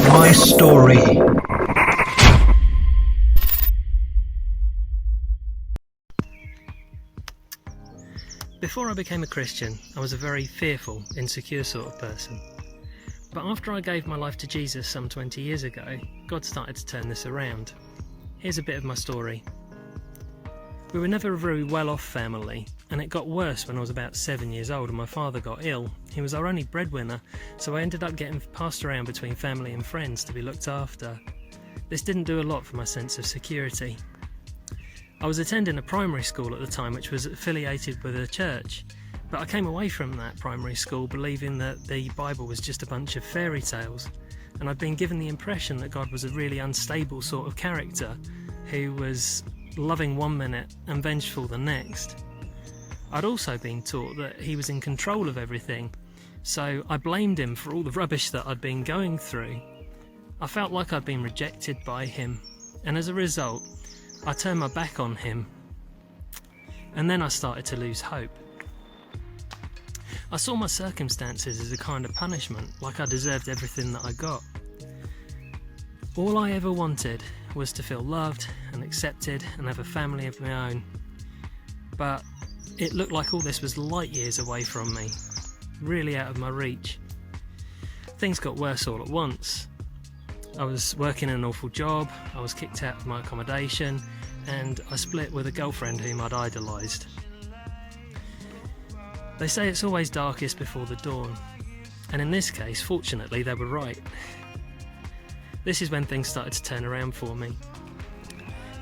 My story. Before I became a Christian, I was a very fearful, insecure sort of person. But after I gave my life to Jesus some 20 years ago, God started to turn this around. Here's a bit of my story. We were never a very well-off family, and it got worse when I was about 7 years old and my father got ill. He was our only breadwinner, so I ended up getting passed around between family and friends to be looked after. This didn't do a lot for my sense of security. I was attending a primary school at the time which was affiliated with a church, but I came away from that primary school believing that the Bible was just a bunch of fairy tales, and I'd been given the impression that God was a really unstable sort of character who was loving one minute and vengeful the next. I'd also been taught that he was in control of everything, so I blamed him for all the rubbish that I'd been going through. I felt like I'd been rejected by him, and as a result, I turned my back on him, and then I started to lose hope. I saw my circumstances as a kind of punishment, like I deserved everything that I got. All I ever wanted was to feel loved and accepted and have a family of my own. But it looked like all this was light years away from me, really out of my reach. Things got worse all at once. I was working an awful job, I was kicked out of my accommodation, and I split with a girlfriend whom I'd idolised. They say it's always darkest before the dawn, and in this case, fortunately, they were right. This is when things started to turn around for me.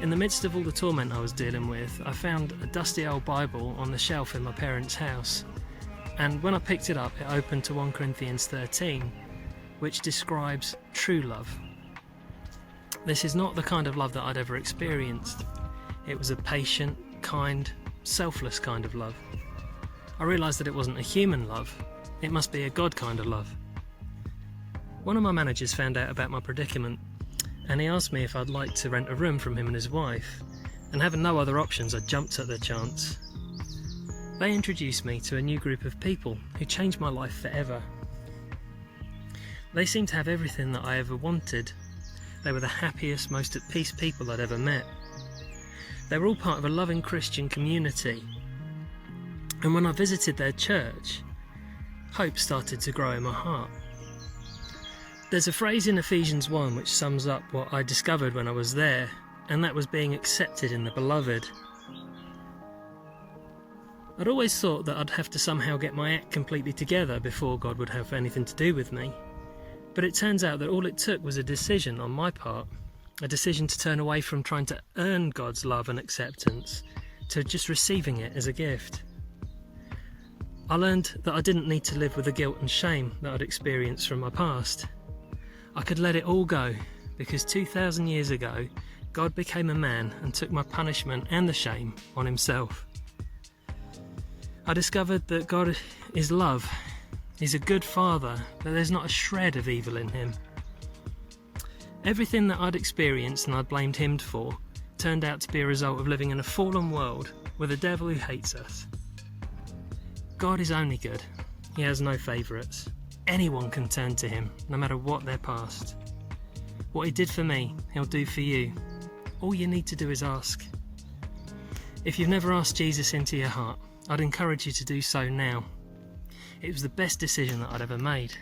In the midst of all the torment I was dealing with, I found a dusty old Bible on the shelf in my parents' house, and when I picked it up, it opened to 1 Corinthians 13, which describes true love. This is not the kind of love that I'd ever experienced. It was a patient, kind, selfless kind of love. I realised that it wasn't a human love, it must be a God kind of love. One of my managers found out about my predicament, and he asked me if I'd like to rent a room from him and his wife, and having no other options, I jumped at the chance. They introduced me to a new group of people who changed my life forever. They seemed to have everything that I ever wanted. They were the happiest, most at peace people I'd ever met. They were all part of a loving Christian community. And when I visited their church, hope started to grow in my heart. There's a phrase in Ephesians 1 which sums up what I discovered when I was there, and that was being accepted in the beloved. I'd always thought that I'd have to somehow get my act completely together before God would have anything to do with me. But it turns out that all it took was a decision on my part, a decision to turn away from trying to earn God's love and acceptance to just receiving it as a gift. I learned that I didn't need to live with the guilt and shame that I'd experienced from my past. I could let it all go because 2,000 years ago, God became a man and took my punishment and the shame on himself. I discovered that God is love. He's a good father, but there's not a shred of evil in him. Everything that I'd experienced and I'd blamed him for turned out to be a result of living in a fallen world with a devil who hates us. God is only good. He has no favourites. Anyone can turn to him, no matter what their past. What he did for me, he'll do for you. All you need to do is ask. If you've never asked Jesus into your heart, I'd encourage you to do so now. It was the best decision that I'd ever made.